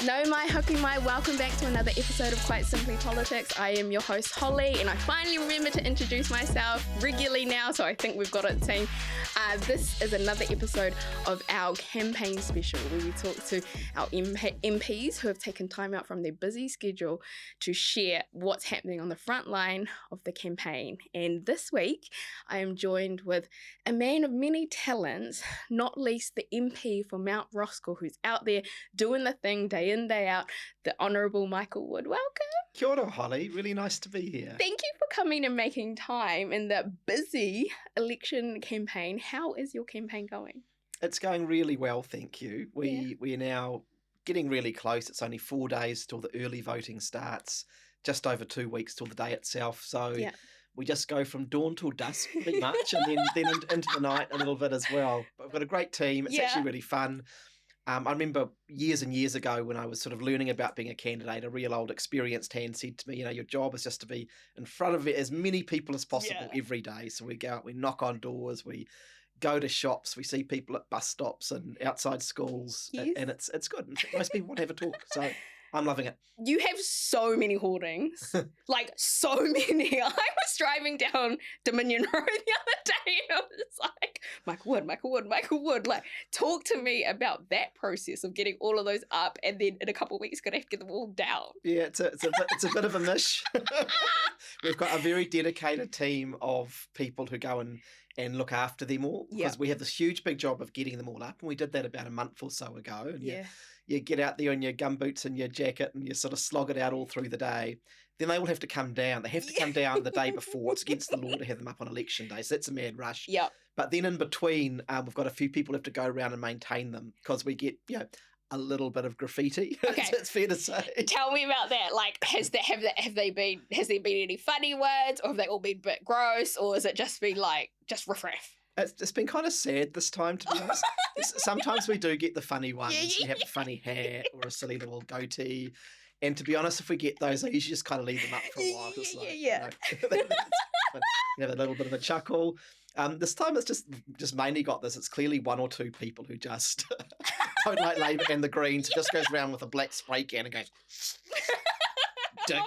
No, my hoki mai, welcome back to another episode of Quite Simply Politics. I am your host, Holly, and I finally remember to introduce myself regularly now, so I think we've got it team. This is another episode of our campaign special where we talk to our MPs who have taken time out from their busy schedule to share what's happening on the front line of the campaign. And this week, I am joined with a man of many talents, not least the MP for Mount Roskill, who's out there doing the thing day in, day out, the Honourable Michael Wood. Welcome. Kia ora, Holly. Really nice to be here. Thank you for coming and making time in the busy election campaign. How is your campaign going? It's going really well, thank you. We are now getting really close. It's only 4 days till the early voting starts, just over 2 weeks till the day itself. So we just go from dawn till dusk pretty much, and then into the night a little bit as well. But we've got a great team. It's actually really fun. I remember years and years ago when I was sort of learning about being a candidate, a real old experienced hand said to me, you know, your job is just to be in front of as many people as possible every day. So we go out, we knock on doors, we go to shops, we see people at bus stops and outside schools, and it's good. Most people want to have a talk, so I'm loving it. You have so many hoardings, like so many. I was driving down Dominion Road the other day and I was like, Michael Wood, like talk to me about that process of getting all of those up and then in a couple of weeks going to have to get them all down. Yeah, it's a bit of a mish. We've got a very dedicated team of people who go and look after them all because we have this huge big job of getting them all up, and we did that about a month or so ago. And you get out there in your gumboots and your jacket and you sort of slog it out all through the day. Then they all have to come down. They have to come down the day before. It's against the law to have them up on election day, so that's a mad rush. Yeah. But then in between, we've got a few people who have to go around and maintain them because we get, a little bit of graffiti. Okay. It's fair to say. Tell me about that. Like, has there been any funny words, or have they all been a bit gross, or has it just been like just riff? It's been kind of sad this time, to be honest. Sometimes we do get the funny ones. You have a funny hat or a silly little goatee. And to be honest, if we get those, I usually just kind of leave them up for a while. You have a little bit of a chuckle. This time it's just mainly got this. It's clearly one or two people who just don't like Labour and the Greens. It just goes around with a black spray can and goes, dick. Oh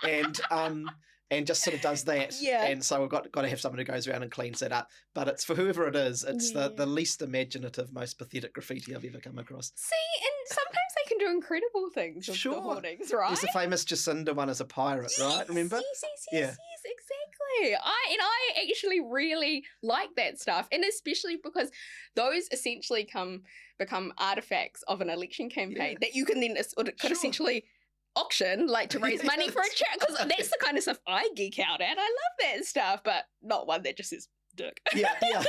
my God. And just sort of does that. Yeah. And so we've got to have someone who goes around and cleans that up. But it's for whoever it is, it's the least imaginative, most pathetic graffiti I've ever come across. See, and sometimes they can do incredible things with the hoardings, right? There's the famous Jacinda one as a pirate, right? Remember? Yes, exactly. I actually really like that stuff. And especially because those essentially become artifacts of an election campaign that you can then could essentially auction, like to raise money for a charity, because that's the kind of stuff I geek out at. I love that stuff, but not one that just says dick. Yeah.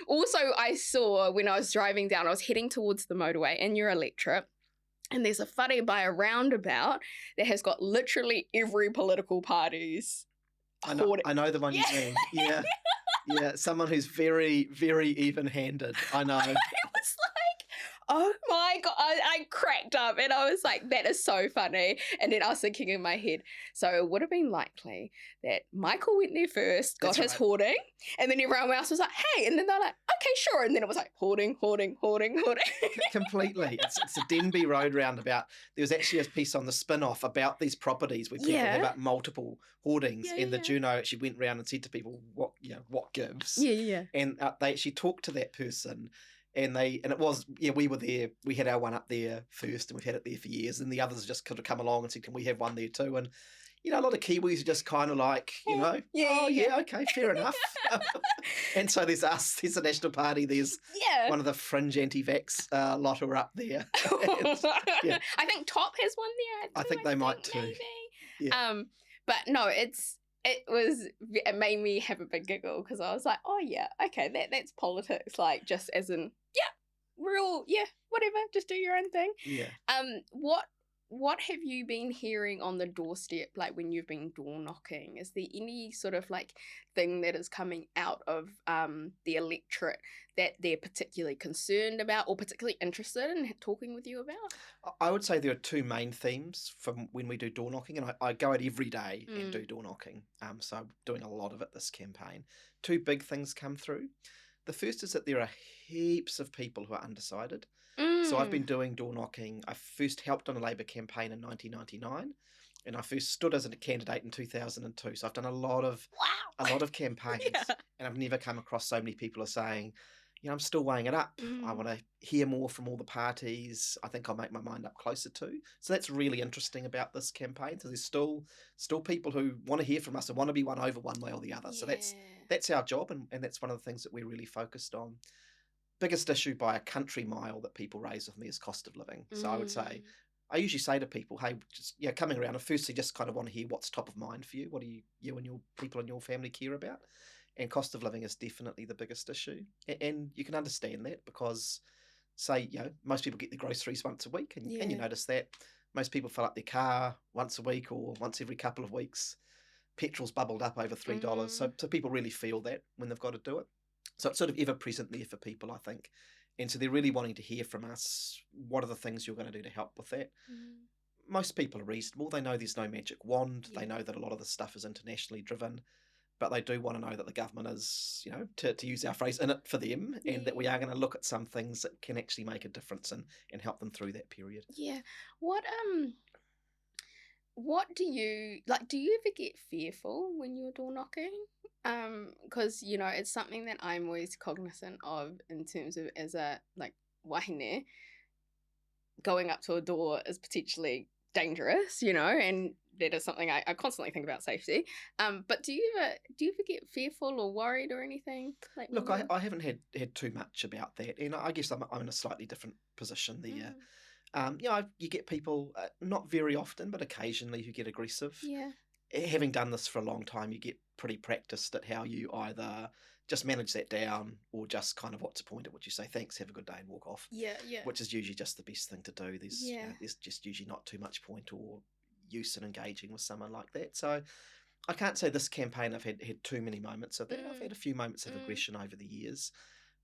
Also, I saw when I was driving down, I was heading towards the motorway in your electorate, and there's a whare by a roundabout that has got literally every political party's I know the one you mean. Yeah, someone who's very, very even-handed. I know. It was like, oh my God, I cracked up and I was like, that is so funny. And then I was thinking in my head, so it would have been likely that Michael went there first, got his hoarding, and then everyone else was like, hey, and then they're like, okay, sure. And then it was like hoarding. Completely. It's a Denby Road roundabout. There was actually a piece on the spin-off about these properties where people have about multiple hoardings, and the Juno actually went around and said to people, what gives? Yeah. And they actually talked to that person. And it was, we were there, we had our one up there first and we've had it there for years, and the others just could have come along and said, can we have one there too? And, a lot of Kiwis are just kind of like, okay, fair enough. And so there's us, there's the National Party, there's one of the fringe anti-vax lot who are up there. And, I think Top has one there. I think they might too. Maybe. Yeah. But no, it made me have a big giggle because I was like, oh yeah, okay, that's politics, like just as in, whatever, just do your own thing. Yeah. What what have you been hearing on the doorstep, like when you've been door knocking? Is there any sort of like thing that is coming out of the electorate that they're particularly concerned about or particularly interested in talking with you about? I would say there are two main themes from when we do door knocking, and I go out every day and do door knocking. So I'm doing a lot of it this campaign. Two big things come through. The first is that there are heaps of people who are undecided. So I've been doing door knocking. I first helped on a Labour campaign in 1999, and I first stood as a candidate in 2002. So I've done a lot of campaigns, and I've never come across so many people are saying, I'm still weighing it up. I want to hear more from all the parties. I think I'll make my mind up closer to. So that's really interesting about this campaign. So there's still people who want to hear from us and want to be won over one way or the other. So that's our job, and that's one of the things that we're really focused on. Biggest issue by a country mile that people raise with me is cost of living. So I would say, I usually say to people, hey, just coming around, I firstly just kind of want to hear what's top of mind for you. What do you and your people in your family care about? And cost of living is definitely the biggest issue. And you can understand that because, say, most people get their groceries once a week, and you notice that most people fill up their car once a week or once every couple of weeks. Petrol's bubbled up over $3. So people really feel that when they've got to do it. So it's sort of ever present there for people, I think. And so they're really wanting to hear from us, what are the things you're going to do to help with that? Most people are reasonable. They know there's no magic wand. They know that a lot of the stuff is internationally driven. But they do want to know that the government is, to use our phrase, in it for them, and that we are going to look at some things that can actually make a difference and help them through that period. Yeah. What do you ever get fearful when you're door knocking? Because it's something that I'm always cognizant of in terms of as a wahine, going up to a door is potentially dangerous, and that is something I constantly think about safety. But do you ever get fearful or worried or anything? Look, I haven't had too much about that, and I guess I'm in a slightly different position there. You get people, not very often, but occasionally, who get aggressive. Yeah. Having done this for a long time, you get pretty practiced at how you either just manage that down or just kind of what's the point at which you say thanks, have a good day, and walk off. Yeah. Which is usually just the best thing to do. There's just usually not too much point or use in engaging with someone like that. So I can't say this campaign I've had too many moments of that. I've had a few moments of aggression over the years,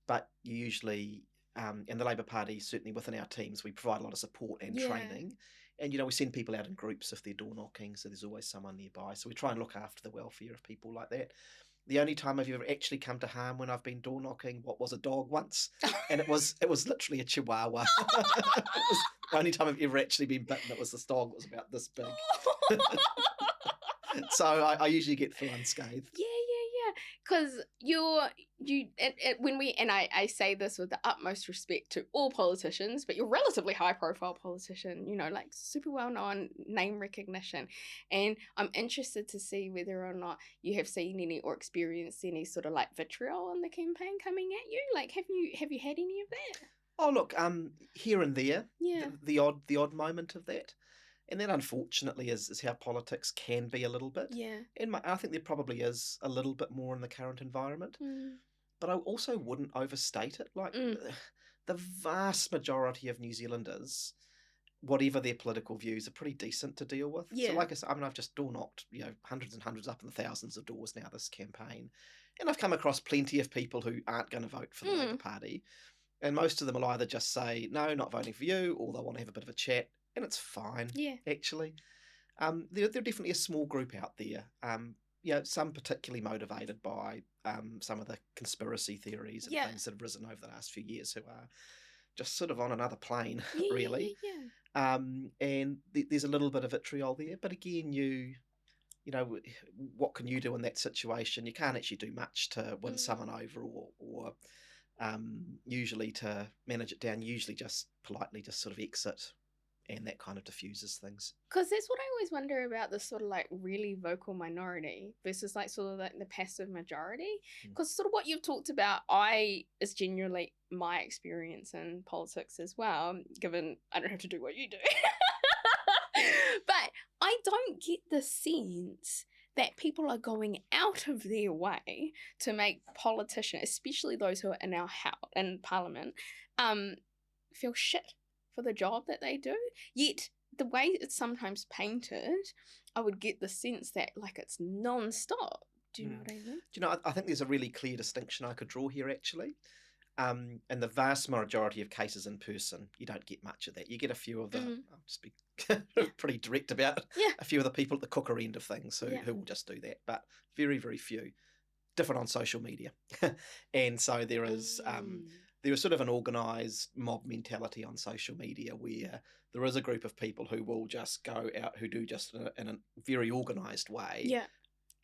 but you usually, and the Labour Party, certainly within our teams, we provide a lot of support and training. And, we send people out in groups if they're door knocking, so there's always someone nearby. So we try and look after the welfare of people like that. The only time I've ever actually come to harm when I've been door knocking, was a dog once, and it was literally a chihuahua. It was the only time I've ever actually been bitten. It was this dog that was about this big. So I usually get through unscathed. Yeah. Because I say this with the utmost respect to all politicians, but you're a relatively high profile politician, super well known, name recognition. And I'm interested to see whether or not you have seen any or experienced any sort of vitriol on the campaign coming at you. Have you had any of that? Oh, look, here and there, the odd moment of that. And that, unfortunately, is how politics can be a little bit. Yeah. And I think there probably is a little bit more in the current environment. But I also wouldn't overstate it. The vast majority of New Zealanders, whatever their political views, are pretty decent to deal with. Yeah. So like I said, I've just door knocked, hundreds and hundreds, up in the thousands of doors now this campaign. And I've come across plenty of people who aren't going to vote for the Labour Party. And most of them will either just say, no, not voting for you, or they'll want to have a bit of a chat. And it's fine, actually. There are definitely a small group out there, some particularly motivated by some of the conspiracy theories and things that have risen over the last few years, who are just sort of on another plane, really. And there's a little bit of vitriol there. But again, what can you do in that situation? You can't actually do much to win someone over or usually to manage it down. Usually just politely just sort of exit. And that kind of diffuses things. Because that's what I always wonder about this sort of really vocal minority versus sort of the passive majority. Because sort of what you've talked about, is genuinely my experience in politics as well, given I don't have to do what you do. But I don't get the sense that people are going out of their way to make politicians, especially those who are in our house, in Parliament, feel shit for the job that they do. Yet the way it's sometimes painted, I would get the sense that like it's non-stop. Do you know what I mean? Do you know, I think there's a really clear distinction I could draw here, actually. In the vast majority of cases in person, you don't get much of that. You get a few of the, I'll just be pretty direct about it, a few of the people at the cooker end of things who will just do that, but very, very few. Different on social media. And so there is sort of an organised mob mentality on social media where there is a group of people who will just go out, who do just in a very organised way,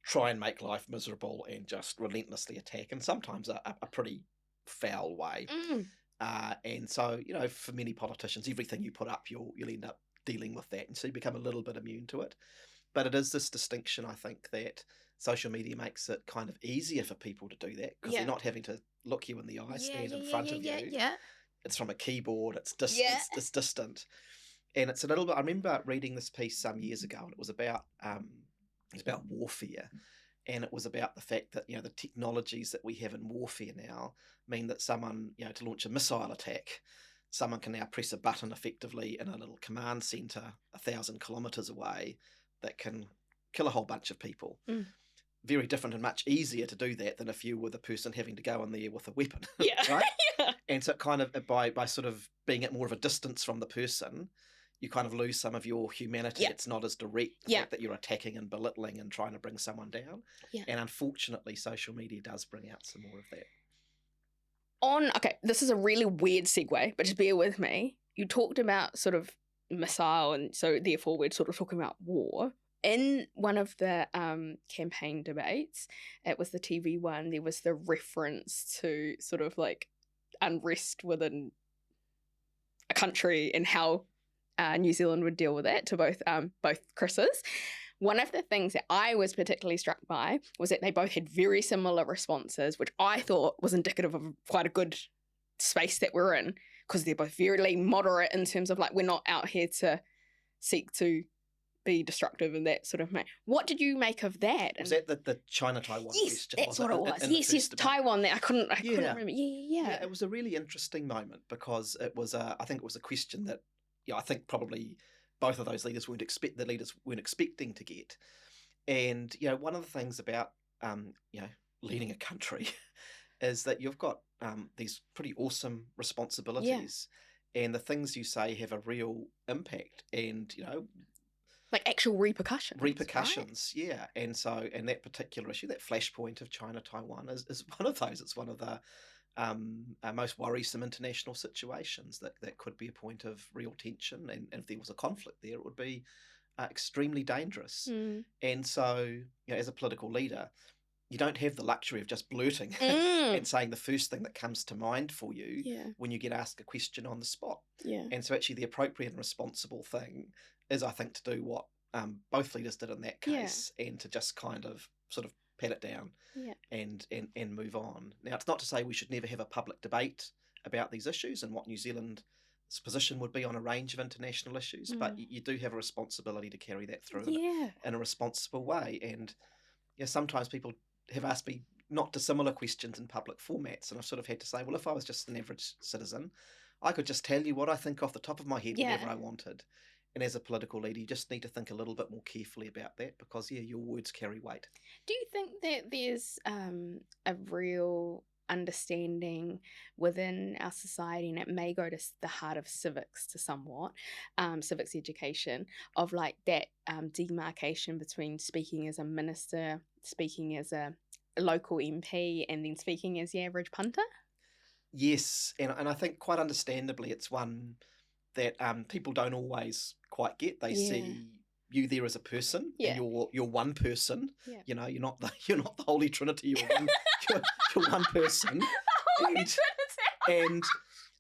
try and make life miserable and just relentlessly attack, and sometimes a pretty foul way. And so, you know, for many politicians, everything you put up, you'll end up dealing with that, and so you become a little bit immune to it. But it is this distinction, I think, that social media makes it kind of easier for people to do that because they're not having to look you in the eye, stand in front of you. It's from a keyboard. It's distant, and it's a little bit. I remember reading this piece some years ago, and it was about warfare, and it was about the fact that, you know, the technologies that we have in warfare now mean that someone, you know, to launch a missile attack, someone can now press a button effectively in a little command center 1,000 kilometers away that can kill a whole bunch of people. Very different and much easier to do that than if you were the person having to go in there with a weapon. Right? And so kind of by sort of being at more of a distance from the person, you kind of lose some of your humanity. It's not as direct, the fact that you're attacking and belittling and trying to bring someone down. And unfortunately, social media does bring out some more of that. Okay, this is a really weird segue, but just bear with me. You talked about sort of missile, and so therefore we're sort of talking about war. In one of the campaign debates, it was the TV one, there was the reference to sort of like unrest within a country and how New Zealand would deal with that, to both Chris's. One of the things that I was particularly struck by was that they both had very similar responses, which I thought was indicative of quite a good space that we're in, because they're both very moderate in terms of like, we're not out here to seek to be destructive and that sort of thing. What did you make of that? Was that the China-Taiwan question? Yes, that's what it was. Yes, Taiwan. That I couldn't remember. Yeah, it was a really interesting moment because it was I think it was a question that, I think probably both of those leaders weren't expecting to get. And, you know, one of the things about, leading a country is that you've got these pretty awesome responsibilities, and the things you say have a real impact and, you know, like actual repercussions. Right? And so, and that particular issue, that flashpoint of China-Taiwan is one of those. It's one of the most worrisome international situations that could be a point of real tension, and if there was a conflict there, it would be extremely dangerous. And so, you know, as a political leader, you don't have the luxury of just blurting and saying the first thing that comes to mind for you when you get asked a question on the spot. And so actually the appropriate and responsible thing is, I think, to do what both leaders did in that case, and to just kind of sort of pat it down and move on. Now, it's not to say we should never have a public debate about these issues and what New Zealand's position would be on a range of international issues, but you do have a responsibility to carry that through in a responsible way. And sometimes people have asked me not dissimilar questions in public formats, and I've sort of had to say, well, if I was just an average citizen, I could just tell you what I think off the top of my head whenever I wanted. And as a political leader, you just need to think a little bit more carefully about that because, your words carry weight. Do you think that there's a real understanding within our society, and it may go to the heart of civics to somewhat, civics education, of like that demarcation between speaking as a minister, speaking as a local MP, and then speaking as the average punter? Yes, and I think quite understandably it's one that people don't always quite get. They see you there as a person, and you're one person. You know, you're not the Holy Trinity. You're one person.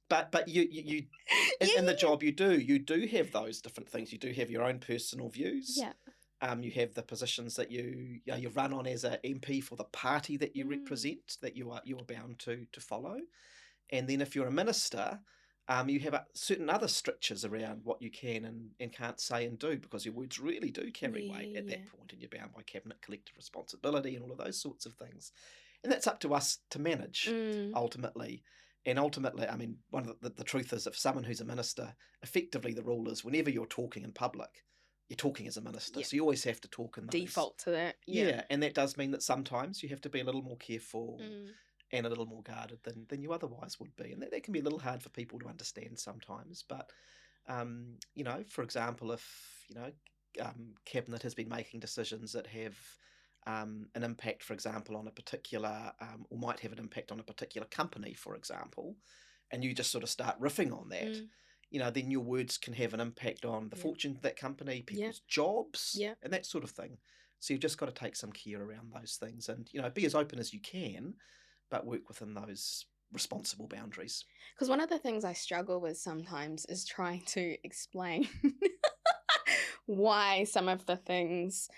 But you in the job you do have those different things. You do have your own personal views. You have the positions that you run on as a MP for the party that you represent, that you are bound to follow. And then if you're a minister, you have certain other strictures around what you can and can't say and do, because your words really do carry weight at that point, and you're bound by cabinet collective responsibility and all of those sorts of things. And that's up to us to manage ultimately. And ultimately, I mean, one of the truth is, if someone who's a minister, effectively the rule is whenever you're talking in public, you're talking as a minister. So you always have to talk in those. Default to that. Yeah, and that does mean that sometimes you have to be a little more careful and a little more guarded than you otherwise would be. And that can be a little hard for people to understand sometimes. But, for example, if, Cabinet has been making decisions that have an impact, for example, on a particular, or might have an impact on a particular company, for example, and you just sort of start riffing on that, then your words can have an impact on the fortune of that company, people's jobs, and that sort of thing. So you've just got to take some care around those things and, be as open as you can, but work within those responsible boundaries. Because one of the things I struggle with sometimes is trying to explain why some of the things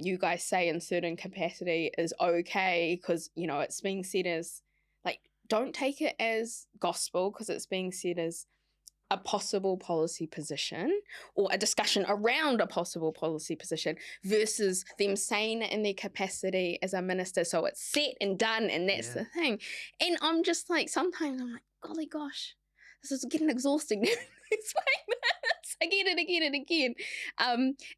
you guys say in certain capacity is okay, because, it's being said as, like, don't take it as gospel because it's being said as a possible policy position or a discussion around a possible policy position versus them saying it in their capacity as a minister. So it's set and done and that's the thing. And I'm just like, sometimes I'm like, golly gosh, this is getting exhausting. Explain this again and again and again.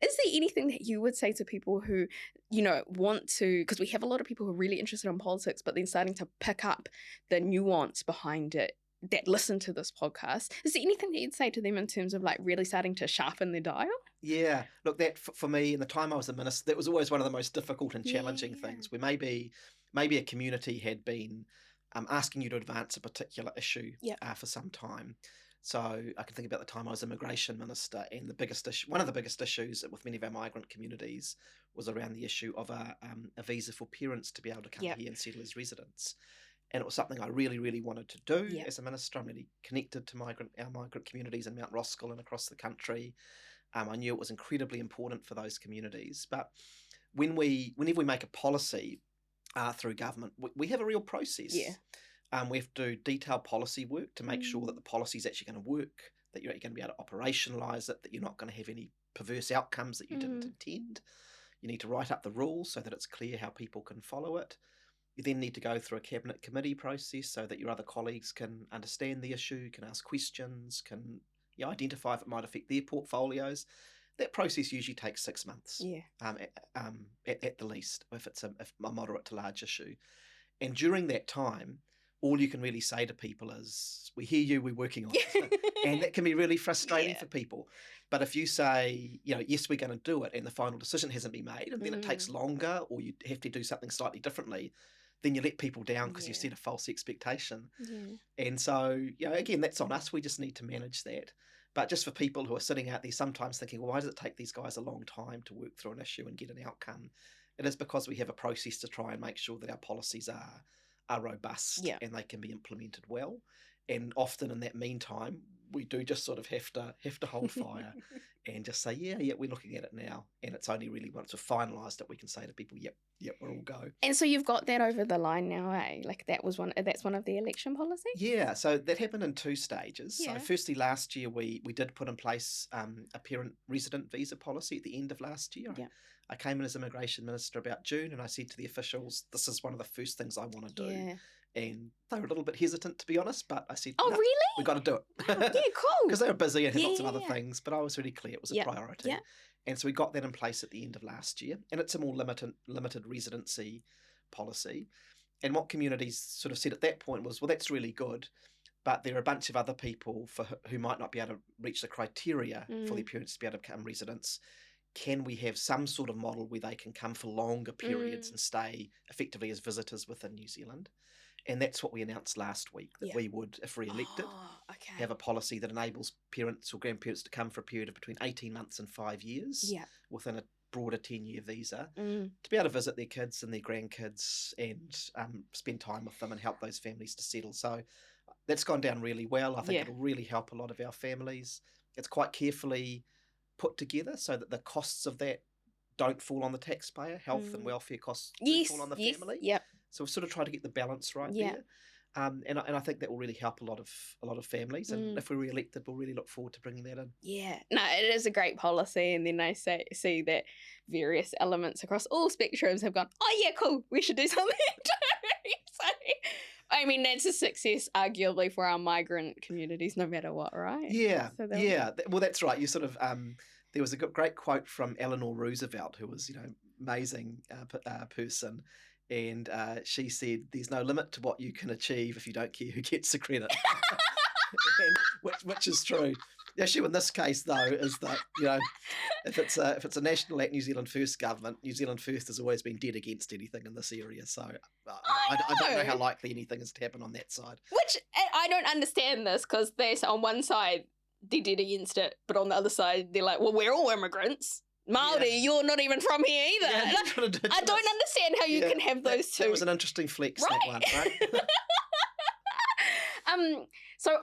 Is there anything that you would say to people who, want to, because we have a lot of people who are really interested in politics, but then starting to pick up the nuance behind it, that listen to this podcast? Is there anything that you'd say to them in terms of like really starting to sharpen their dial? Yeah, look, that for me, in the time I was a minister, that was always one of the most difficult and challenging things, where maybe a community had been asking you to advance a particular issue for some time. So I can think about the time I was immigration minister, and one of the biggest issues with many of our migrant communities was around the issue of a visa for parents to be able to come here and settle as residents. And it was something I really, really wanted to do as a minister. I'm really connected to our migrant communities in Mount Roskill and across the country. I knew it was incredibly important for those communities. But whenever we make a policy through government, we have a real process. Yeah. We have to do detailed policy work to make sure that the policy is actually going to work, that you're going to be able to operationalise it, that you're not going to have any perverse outcomes that you didn't intend. You need to write up the rules so that it's clear how people can follow it. You then need to go through a cabinet committee process so that your other colleagues can understand the issue, can ask questions, can identify if it might affect their portfolios. That process usually takes 6 months, at the least, if it's a moderate to large issue. And during that time, all you can really say to people is, we hear you, we're working on it. And that can be really frustrating for people. But if you say, yes, we're going to do it, and the final decision hasn't been made, and then it takes longer, or you have to do something slightly differently, then you let people down because you set a false expectation. And so, again, that's on us. We just need to manage that. But just for people who are sitting out there sometimes thinking, well, why does it take these guys a long time to work through an issue and get an outcome? It is because we have a process to try and make sure that our policies are robust and they can be implemented well. And often in that meantime, we do just sort of have to hold fire and just say, we're looking at it now. And it's only really once we've finalised it, we can say to people, yep, we're all go. And so you've got that over the line now, eh? Like that's one of the election policies? Yeah, so that happened in 2 stages. Yeah. So firstly, last year we did put in place a parent resident visa policy at the end of last year. Yeah. I came in as immigration minister about June, and I said to the officials, this is one of the first things I want to do. Yeah. And they were a little bit hesitant, to be honest, but I said, oh, really? We've got to do it. Yeah, cool. Because they were busy and had lots of other things, but I was really clear it was a priority. Yeah. And so we got that in place at the end of last year, and it's a more limited residency policy. And what communities sort of said at that point was, well, that's really good, but there are a bunch of other people who might not be able to reach the criteria for their parents to be able to become residents. Can we have some sort of model where they can come for longer periods and stay effectively as visitors within New Zealand? And that's what we announced last week, that we would, if re-elected, have a policy that enables parents or grandparents to come for a period of between 18 months and 5 years within a broader 10-year visa to be able to visit their kids and their grandkids and spend time with them and help those families to settle. So that's gone down really well. I think it'll really help a lot of our families. It's quite carefully put together so that the costs of that don't fall on the taxpayer. Health and welfare costs fall on the family. Yep. So we've sort of tried to get the balance right there. And I think that will really help a lot of families. And if we're re-elected, we'll really look forward to bringing that in. Yeah. No, it is a great policy. And then I see that various elements across all spectrums have gone, oh, yeah, cool, we should do something too. So I mean, that's a success, arguably, for our migrant communities, no matter what, right? Yeah, yeah. Well, that's right. You sort of there was a great quote from Eleanor Roosevelt, who was amazing person, and she said, "There's no limit to what you can achieve if you don't care who gets the credit," and, which is true. The issue in this case, though, is that if it's a National Act New Zealand First government, New Zealand First has always been dead against anything in this area. So I don't know how likely anything is to happen on that side. Which I don't understand this, because there's on one side they're dead against it, but on the other side they're like, well, we're all immigrants. Maori, you're not even from here either. Yeah, I don't understand how you can have those two. That was an interesting flex, right? That one, right? So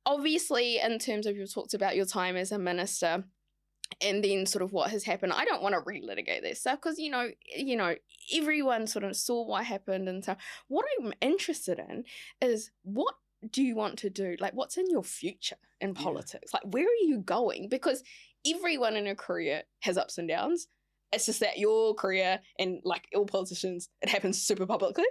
obviously, in terms of, you talked about your time as a minister and then sort of what has happened, I don't want to relitigate this stuff, because everyone sort of saw what happened. And so what I'm interested in is, what do you want to do? Like, what's in your future in politics? Like, where are you going? Because everyone in a career has ups and downs. It's just that your career, and like all politicians, it happens super publicly.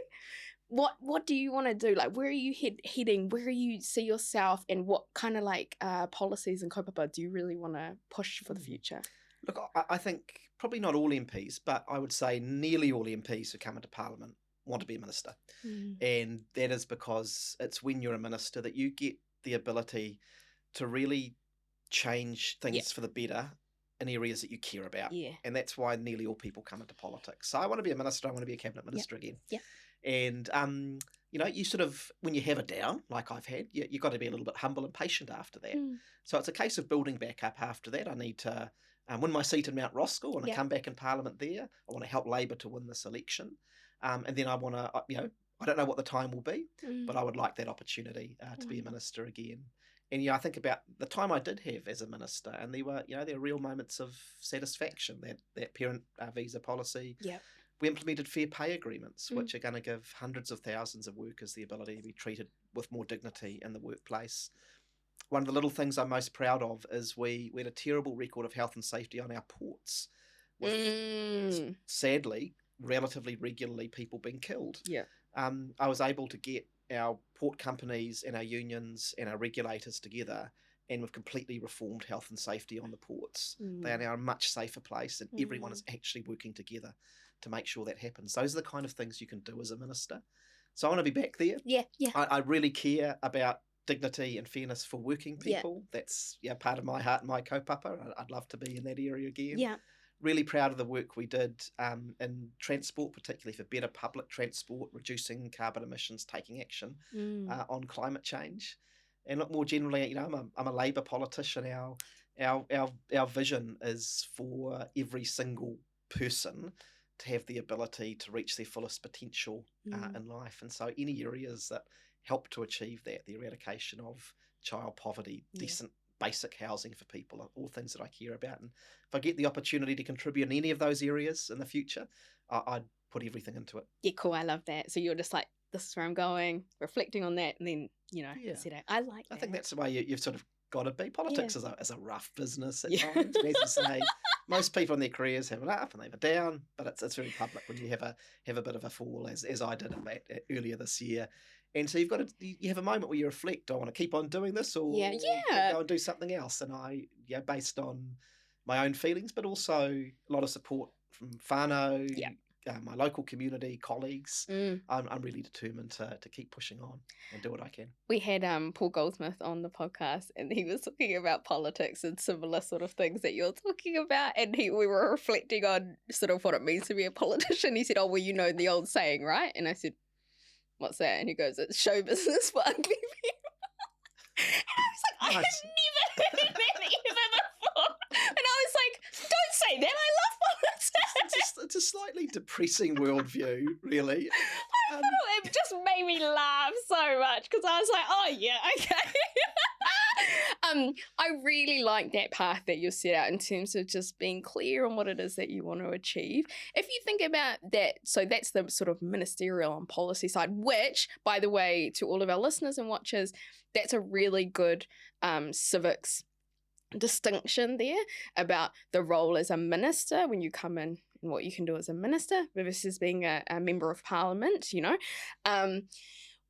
What do you want to do? Like, where are you heading? Where you see yourself, and what kind of policies and kaupapa do you really want to push for the future? Look, I think probably not all MPs, but I would say nearly all MPs who come into Parliament want to be a minister. And that is because it's when you're a minister that you get the ability to really change things for the better in areas that you care about. Yeah. And that's why nearly all people come into politics. So I want to be a minister. I want to be a cabinet minister again. Yeah. And, you sort of, when you have a down, like I've had, you've got to be a little bit humble and patient after that. So it's a case of building back up after that. I need to win my seat in Mount Roskill. I want to come back in Parliament there. I want to help Labour to win this election. And then I want to, I don't know what the time will be, but I would like that opportunity to be a minister again. And, I think about the time I did have as a minister, and there were real moments of satisfaction, that parent visa policy. Yeah. We implemented fair pay agreements, which are going to give hundreds of thousands of workers the ability to be treated with more dignity in the workplace. One of the little things I'm most proud of is we had a terrible record of health and safety on our ports, with sadly, relatively regularly, people being killed. Yeah. I was able to get our port companies and our unions and our regulators together, and we've completely reformed health and safety on the ports. They are now a much safer place, and everyone is actually working together to make sure that happens. Those are the kind of things you can do as a minister. So I want to be back there. Yeah, yeah. I really care about dignity and fairness for working people. Yeah. That's part of my heart and my kaupapa. I'd love to be in that area again. Yeah. Really proud of the work we did in transport, particularly for better public transport, reducing carbon emissions, taking action on climate change. And look, more generally, I'm a Labour politician. Our vision is for every single person to have the ability to reach their fullest potential in life. And so any areas that help to achieve that, the eradication of child poverty, decent basic housing for people, are all things that I care about. And if I get the opportunity to contribute in any of those areas in the future, I'd put everything into it. Yeah, cool. I love that. So you're just like, this is where I'm going, reflecting on that, and then, I like that. I think that's the way you've sort of got to be. Politics is a rough business at times. As you say, most people in their careers have an up and they have a down, but it's very public when you have a bit of a fall, as I did earlier this year. And so you have a moment where you reflect, do I want to keep on doing this, or go and do something else? And I, based on my own feelings, but also a lot of support from whānau, my local community, colleagues, I'm really determined to keep pushing on and do what I can. We had Paul Goldsmith on the podcast, and he was talking about politics and similar sort of things that you're talking about, and we were reflecting on sort of what it means to be a politician. He said, oh, well, the old saying, right? And I said, what's that? And he goes, it's show business for ugly people. And I was like, I had never heard that ever before. And I was like, don't say that. I love politics. It's a slightly depressing worldview, really. I know, it just made me laugh so much, because I was like, oh, yeah, okay. I really like that path that you set out in terms of just being clear on what it is that you want to achieve. If you think about that, so that's the sort of ministerial and policy side, which, by the way, to all of our listeners and watchers, that's a really good civics distinction there about the role as a minister when you come in and what you can do as a minister versus being a member of parliament,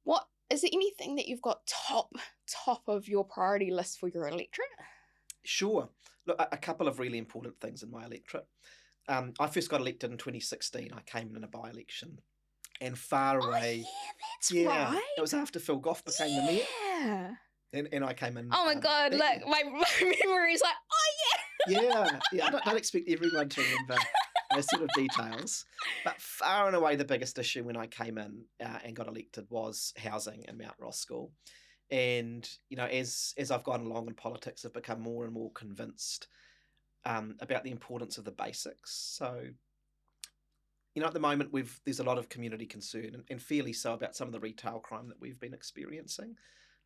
What is there anything that you've got top of your priority list for your electorate? Sure. Look, a couple of really important things in my electorate. I first got elected in 2016. I came in a by-election, and far away. Oh, yeah, that's right. It was after Phil Goff became the mayor. Yeah. And I came in. Oh my God! Look, my memory is like, oh yeah. I don't expect everyone to remember those sort of details, but far and away the biggest issue when I came in and got elected was housing in Mount Roskill. And as I've gone along in politics, I've become more and more convinced about the importance of the basics. So, at the moment there's a lot of community concern, and fairly so, about some of the retail crime that we've been experiencing.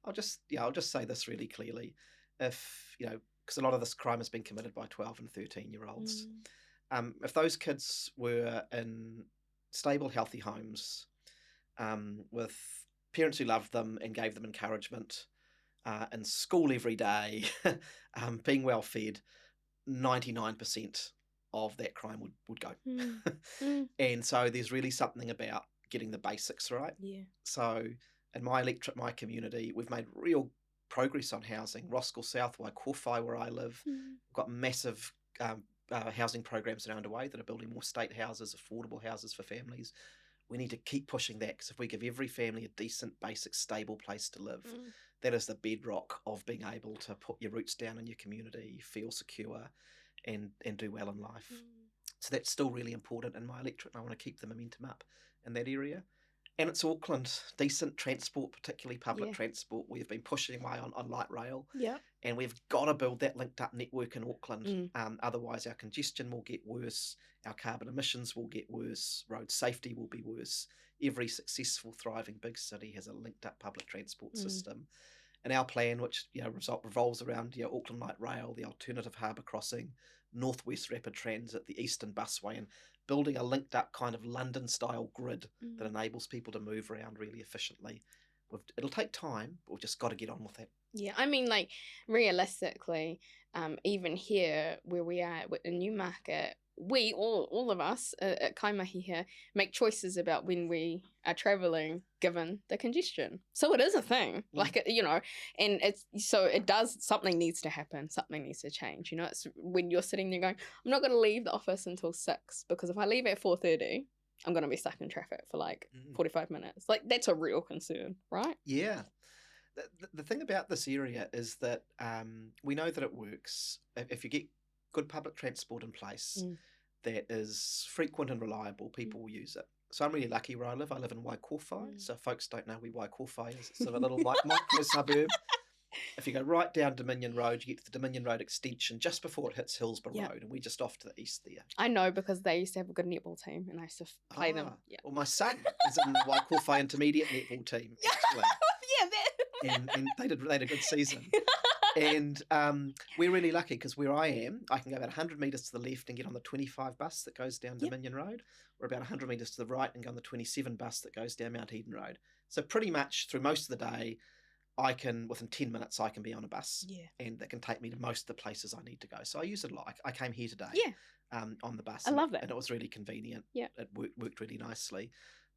I'll just say this really clearly. Because a lot of this crime has been committed by 12 and 13-year-olds. If those kids were in stable, healthy homes with parents who loved them and gave them encouragement, in school every day, being well fed, 99% of that crime would go. And so there's really something about getting the basics right. Yeah. So in my electorate, my community, we've made real progress on housing. Roskill South, Waikowhai, where I live, we've got massive housing programs that are underway that are building more state houses, affordable houses for families. We need to keep pushing that, because if we give every family a decent, basic, stable place to live, that is the bedrock of being able to put your roots down in your community, feel secure, and do well in life. So that's still really important in my electorate, and I want to keep the momentum up in that area. And it's Auckland, decent transport, particularly public transport. We've been pushing away on light rail. Yeah. And we've got to build that linked up network in Auckland. Otherwise, our congestion will get worse, our carbon emissions will get worse, road safety will be worse. Every successful, thriving big city has a linked up public transport system. And our plan, which revolves around Auckland Light Rail, the alternative harbour crossing, Northwest Rapid Transit, the Eastern Busway, and building a linked up kind of London-style grid that enables people to move around really efficiently. It'll take time, but we've just got to get on with it. Yeah, I mean, like, realistically, even here where we are in Newmarket, we, all of us at Kaimahi here, make choices about when we are travelling given the congestion. So it is a thing, like, and something needs to happen, something needs to change. It's when you're sitting there going, I'm not going to leave the office until 6, because if I leave at 4:30, I'm going to be stuck in traffic for like 45 minutes. Like, that's a real concern, right? Yeah. The thing about this area is that we know that it works. If you get good public transport in place that is frequent and reliable, people will use it. So I'm really lucky where I live. I live in Waikowhai. So if folks don't know where Waikowhai is, it's sort of a little micro suburb. If you go right down Dominion Road, you get to the Dominion Road extension just before it hits Hillsborough Road, and we're just off to the east there. I know, because they used to have a good netball team, and I used to play them. Yeah. Well, my son is in the Waikowhai intermediate netball team, actually. And they did a good season. And we're really lucky, because where I am, I can go about 100 metres to the left and get on the 25 bus that goes down Dominion Road, or about 100 metres to the right and go on the 27 bus that goes down Mount Eden Road. So pretty much through most of the day, within 10 minutes, I can be on a bus, and that can take me to most of the places I need to go. So I use it a lot. I came here today on the bus. I love that. And it was really convenient. Yeah. It worked really nicely.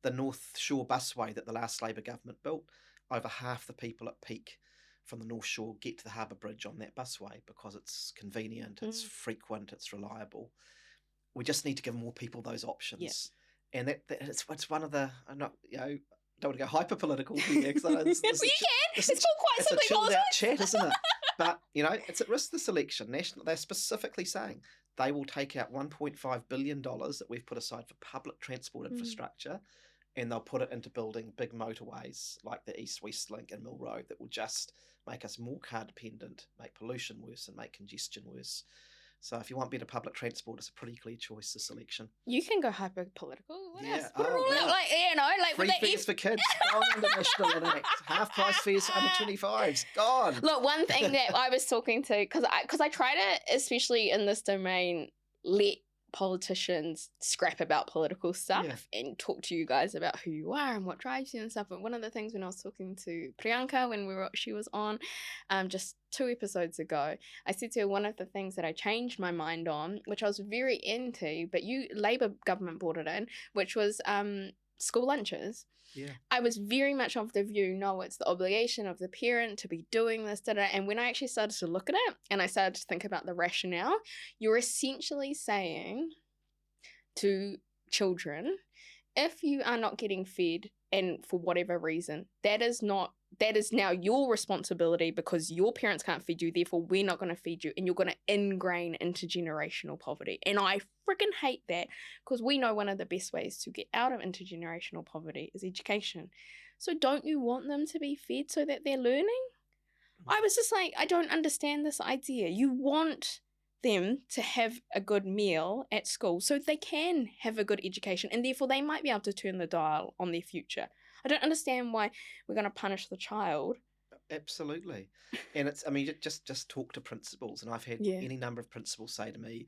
The North Shore busway that the last Labour government built, over half the people at peak from the North Shore get to the Harbour Bridge on that busway, because it's convenient, it's frequent, it's reliable. We just need to give more people those options. Yeah. And it's one of the, I'm not, don't want to go hyper political here. It's called Quite Simply Politics. It's a chilled out chat, isn't it? But it's at risk this election. They're specifically saying they will take out $1.5 billion that we've put aside for public transport infrastructure, and they'll put it into building big motorways like the East-West Link and Mill Road that will just make us more car dependent, make pollution worse, and make congestion worse. So if you want better public transport, it's a pretty clear choice this election. You can go hyper political. What else? Put it all out. Free fares for kids. Gone under national enact. Half price fares for under 25s. Gone. Look, one thing that I was talking to, because I try to, especially in this domain, let politicians scrap about political stuff and talk to you guys about who you are and what drives you and stuff. And one of the things when I was talking to Priyanka when she was on just 2 episodes ago, I said to her, one of the things that I changed my mind on, which I was very into, but Labour government brought it in, which was school lunches, Yeah. I was very much of the view, no, it's the obligation of the parent to be doing this, da, da. And when I actually started to look at it and I started to think about the rationale, you're essentially saying to children, if you are not getting fed and for whatever reason, that is now your responsibility because your parents can't feed you, therefore we're not going to feed you, and you're going to ingrain intergenerational poverty. And I freaking hate that, because we know one of the best ways to get out of intergenerational poverty is education. So don't you want them to be fed so that they're learning? I was just like, I don't understand this idea. You want them to have a good meal at school so they can have a good education, and therefore they might be able to turn the dial on their future. I don't understand why we're going to punish the child. Absolutely. And it's, I mean, just talk to principals, and I've had any number of principals say to me,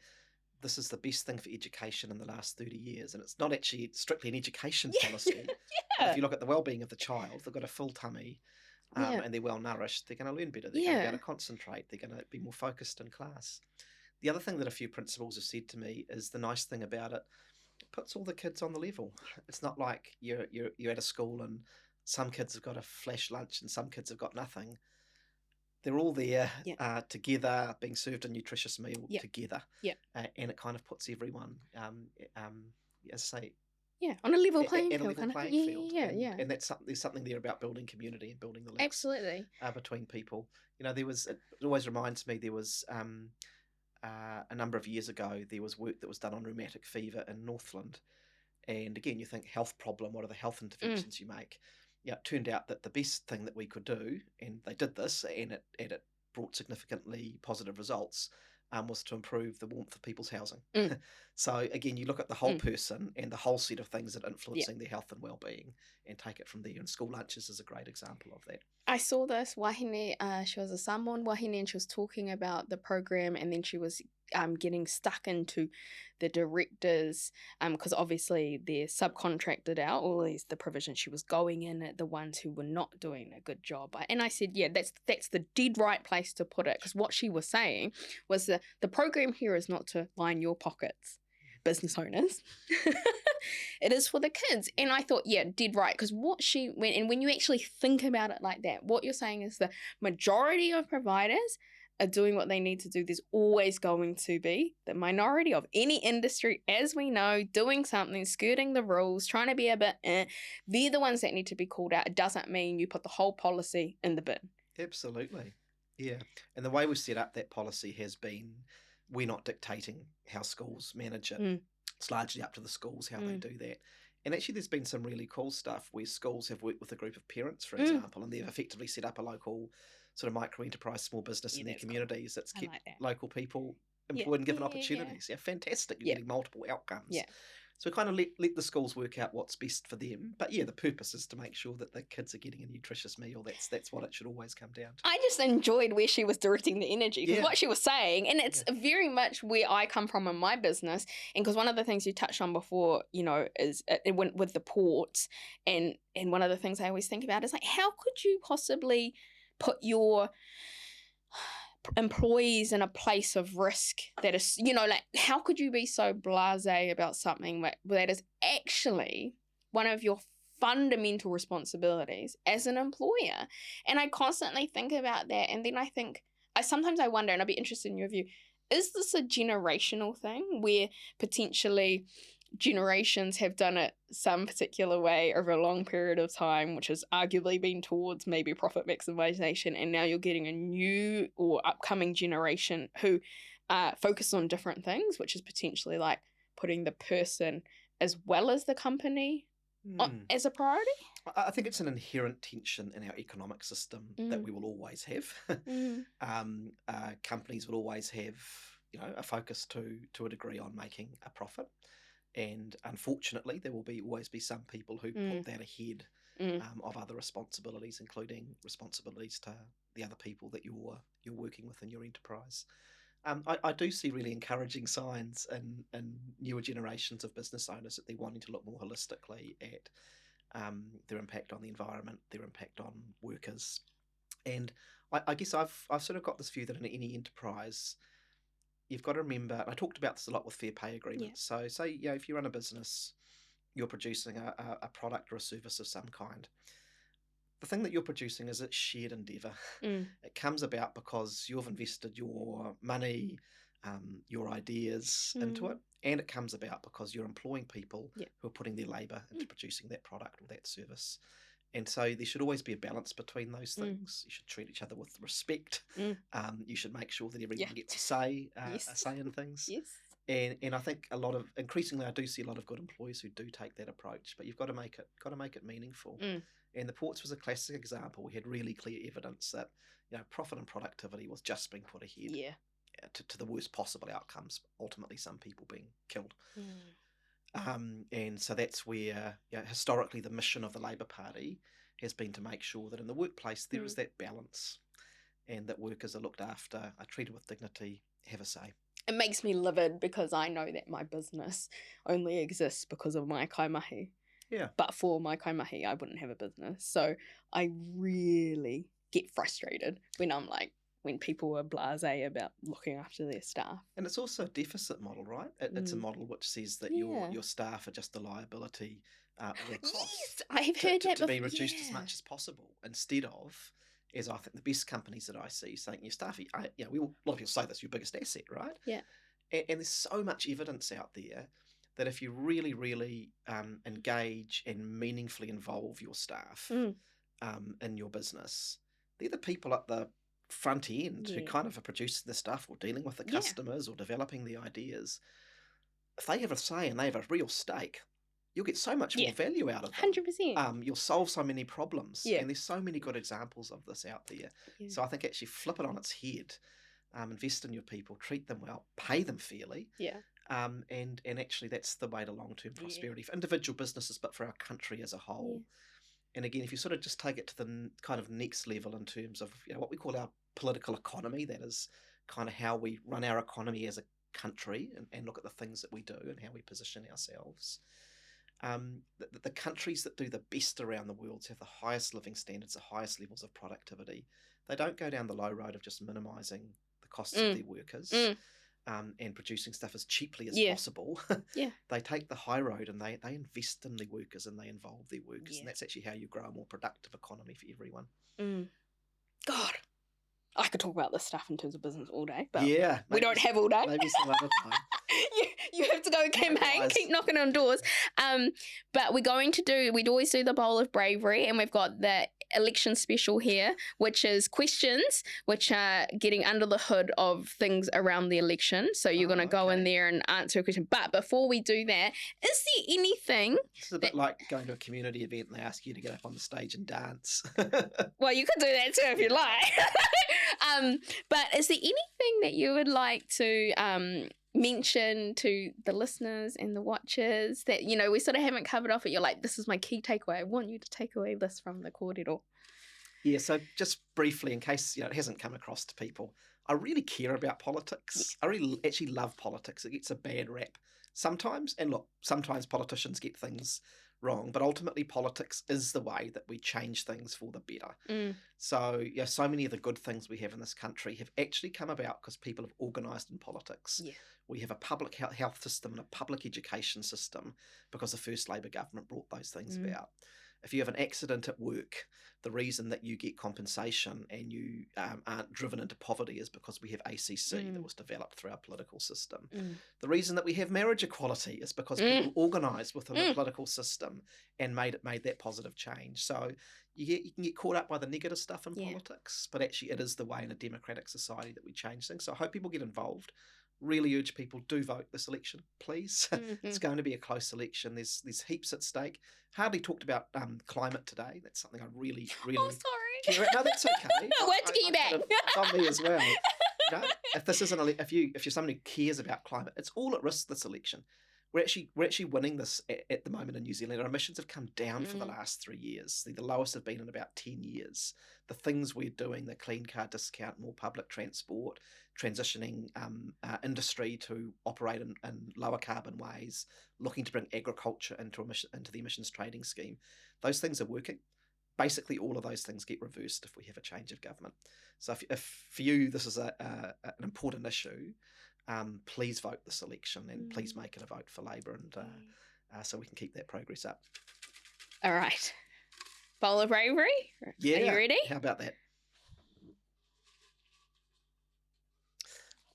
this is the best thing for education in the last 30 years. And it's not actually strictly an education policy. If you look at the well-being of the child, they've got a full tummy and they're well nourished, they're going to learn better, they're going to be able to concentrate, they're going to be more focused in class. The other thing that a few principals have said to me is the nice thing about it puts all the kids on the level. It's not like you're at a school and some kids have got a flash lunch and some kids have got nothing. They're all there together, being served a nutritious meal together. And it kind of puts everyone, as I say, on a level playing field. Yeah. And that's there's something there about building community and building the links absolutely between people. You know, it always reminds me, there was a number of years ago, there was work that was done on rheumatic fever in Northland. And again, you think health problem, what are the health interventions you make? Yeah, it turned out that the best thing that we could do, and they did this, and it brought significantly positive results, was to improve the warmth of people's housing. So again, you look at the whole person and the whole set of things that are influencing their health and well-being, and take it from there. And school lunches is a great example of that. I saw this wahine, she was a Samoan wahine, and she was talking about the program, and then she was getting stuck into the directors, because obviously they're subcontracted out, or at least the provision she was going in at the ones who were not doing a good job. And I said, yeah, that's the dead right place to put it, because what she was saying was that the program here is not to line your pockets, business owners. It is for the kids. And I thought, yeah, dead right, because when you actually think about it like that, what you're saying is the majority of providers are doing what they need to do. There's always going to be the minority of any industry, as we know, doing something, skirting the rules, trying to be a bit, they're the ones that need to be called out. It doesn't mean you put the whole policy in the bin. Absolutely. Yeah. And the way we've set up that policy has been, we're not dictating how schools manage it. It's largely up to the schools how they do that. And actually there's been some really cool stuff where schools have worked with a group of parents, for example, and they've effectively set up a local sort of micro-enterprise small business in their communities. That's kept local people employed and given opportunities. Yeah, fantastic. You're getting multiple outcomes. Yeah. So we kind of let the schools work out what's best for them. But yeah, the purpose is to make sure that the kids are getting a nutritious meal. That's what it should always come down to. I just enjoyed where she was directing the energy, because what she was saying, and it's very much where I come from in my business. And because one of the things you touched on before, you know, is with the ports, and one of the things I always think about is like, how could you possibly put your employees in a place of risk that is, you know, like, how could you be so blasé about something that is actually one of your fundamental responsibilities as an employer? And I constantly think about that, and then sometimes I wonder, and I'd be interested in your view, is this a generational thing where potentially generations have done it some particular way over a long period of time, which has arguably been towards maybe profit maximization, and now you're getting a new or upcoming generation who focus on different things, which is potentially like putting the person as well as the company as a priority? I think it's an inherent tension in our economic system that we will always have. Companies will always have, you know, a focus to a degree on making a profit. And unfortunately, there will always be some people who put that ahead of other responsibilities, including responsibilities to the other people that you're working with in your enterprise. I do see really encouraging signs in newer generations of business owners that they're wanting to look more holistically at their impact on the environment, their impact on workers. And I guess I've sort of got this view that in any enterprise, you've got to remember, and I talked about this a lot with fair pay agreements. So say, you know, if you run a business you're producing a product or a service of some kind, the thing that you're producing is a shared endeavour. It comes about because you've invested your money, your ideas into it, and it comes about because you're employing people who are putting their labour into producing that product or that service. And so there should always be a balance between those things. You should treat each other with respect. You should make sure that everyone gets a say in things. And I think increasingly I do see a lot of good employers who do take that approach, but you've got to make it meaningful. And the ports was a classic example. We had really clear evidence that profit and productivity was just being put ahead to the worst possible outcomes, ultimately some people being killed. And so that's where historically the mission of the Labour Party has been to make sure that in the workplace there is that balance and that workers are looked after, are treated with dignity, have a say. It makes me livid because I know that my business only exists because of my kaimahi. Yeah. But for my kaimahi, I wouldn't have a business. So I really get frustrated when people are blasé about looking after their staff. And it's also a deficit model, right? It's a model which says that your staff are just a liability or a cost. Yes, I've heard that to be reduced as much as possible, instead of, as I think the best companies that I see saying your staff, a lot of people say that's your biggest asset, right? Yeah. And there's so much evidence out there that if you really, really engage and meaningfully involve your staff in your business, they're the people at the front end who kind of are producing the stuff or dealing with the customers or developing the ideas. If they have a say and they have a real stake, you'll get so much more value out of them. 100%. You'll solve so many problems. And there's so many good examples of this out there. So I think actually flip it on its head. Invest in your people, treat them well, pay them fairly. And actually that's the way to long-term prosperity for individual businesses, but for our country as a whole. And again, if you sort of just take it to the kind of next level in terms of what we call our political economy, that is kind of how we run our economy as a country and look at the things that we do and how we position ourselves. The countries that do the best around the world have the highest living standards, the highest levels of productivity. They don't go down the low road of just minimising the costs of their workers and producing stuff as cheaply as possible. They take the high road and they invest in the workers and they involve their workers. And that's actually how you grow a more productive economy for everyone. God, I could talk about this stuff in terms of business all day, but we don't have all day. Maybe some other time. You have to go campaign, keep knocking on doors. But we'd always do the Bowl of Bravery, and we've got the election special here, which is questions which are getting under the hood of things around the election. So you're going to go in there and answer a question. But before we do that, is there anything... It's a bit like going to a community event and they ask you to get up on the stage and dance. Well, you could do that too if you like. But is there anything that you would like to... mention to the listeners and the watchers that we sort of haven't covered off, but you're like, this is my key takeaway, I want you to take away this from the kōrero? So just briefly, in case it hasn't come across to people, I really care about politics. I really actually love politics. It gets a bad rap sometimes, and look, sometimes politicians get things wrong, but ultimately politics is the way that we change things for the better. So so many of the good things we have in this country have actually come about because people have organised in politics. We have a public health system and a public education system because the first Labour government brought those things about. If you have an accident at work, the reason that you get compensation and you aren't driven into poverty is because we have ACC that was developed through our political system. The reason that we have marriage equality is because people organised within the political system and made that positive change. So you can get caught up by the negative stuff in politics, but actually it is the way in a democratic society that we change things. So I hope people get involved. Really urge people, do vote this election, please. It's going to be a close election. There's heaps at stake. Hardly talked about climate today. That's something I really sorry. care about. No, that's okay. We'll have to get you back. It's on me as well. If this isn't if you're someone who cares about climate, it's all at risk this election. We're actually winning this at the moment in New Zealand. Our emissions have come down for the last 3 years. They're the lowest have been in about 10 years. The things we're doing, the clean car discount, more public transport, transitioning industry to operate in lower carbon ways, looking to bring agriculture into the emissions trading scheme, those things are working. Basically, all of those things get reversed if we have a change of government. So if for you this is an important issue, please vote this election and please make it a vote for Labour so we can keep that progress up. All right. Bowl of bravery? Yeah. Are you ready? How about that?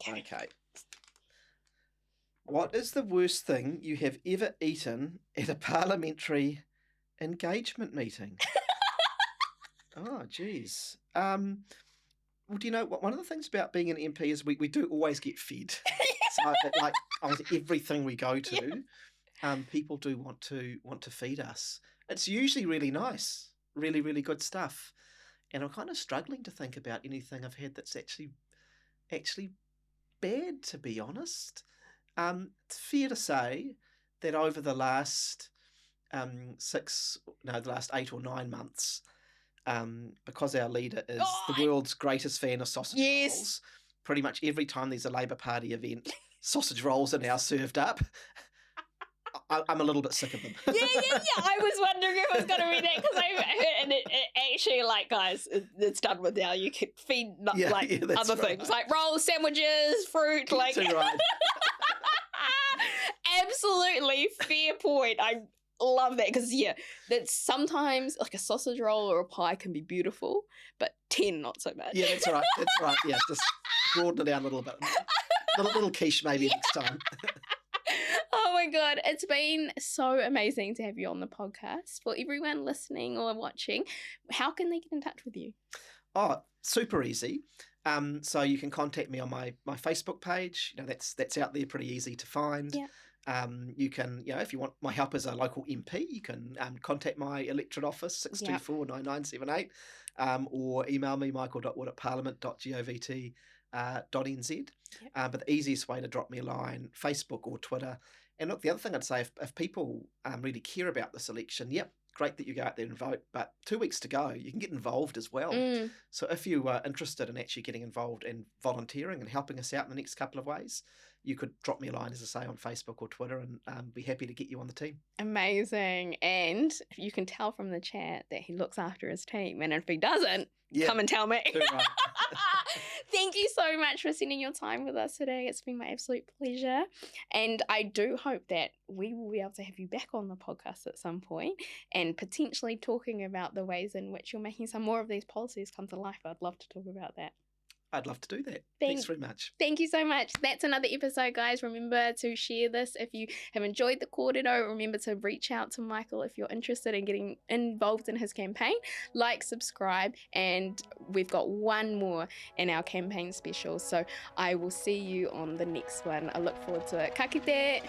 Okay. What is the worst thing you have ever eaten at a parliamentary engagement meeting? Oh, geez. Well, do you know what? One of the things about being an MP is we do always get fed. So, like, everything we go to, people do want to feed us. It's usually really nice, really, really good stuff. And I'm kind of struggling to think about anything I've had that's actually bad, to be honest. It's fair to say that over the last the last 8 or 9 months, because our leader is the world's greatest fan of sausage rolls, pretty much every time there's a Labour Party event, sausage rolls are now served up. I'm a little bit sick of them. Yeah. I was wondering if it was going to be that because I heard, and it actually, like, guys, it's done with now. You can feed other things like rolls, sandwiches, fruit, like. Too right. Absolutely fair point. I love that because that's sometimes like a sausage roll or a pie can be beautiful, but 10 not so much. Yeah, that's right. Yeah, just broaden it out a little bit. Little quiche maybe next time. Oh my God, it's been so amazing to have you on the podcast. For everyone listening or watching, how can they get in touch with you? Oh, super easy. So you can contact me on my Facebook page. That's out there, pretty easy to find. Yeah. You can, if you want my help as a local MP, you can contact my electorate office 624 9978, or email me michael.wood@parliament.govt.nz. Yep. But the easiest way to drop me a line, Facebook or Twitter. And look, the other thing I'd say, if people really care about this election, great that you go out there and vote, but 2 weeks to go, you can get involved as well. So if you are interested in actually getting involved and volunteering and helping us out in the next couple of ways, you could drop me a line, as I say, on Facebook or Twitter, and be happy to get you on the team. Amazing. And you can tell from the chat that he looks after his team. And if he doesn't, come and tell me. Right. Thank you so much for spending your time with us today. It's been my absolute pleasure. And I do hope that we will be able to have you back on the podcast at some point and potentially talking about the ways in which you're making some more of these policies come to life. I'd love to talk about that. I'd love to do that. Thanks very much. Thank you so much. That's another episode, guys. Remember to share this if you have enjoyed the kōrero. Remember to reach out to Michael if you're interested in getting involved in his campaign. Like, subscribe, and we've got one more in our campaign special. So I will see you on the next one. I look forward to it. Ka kite!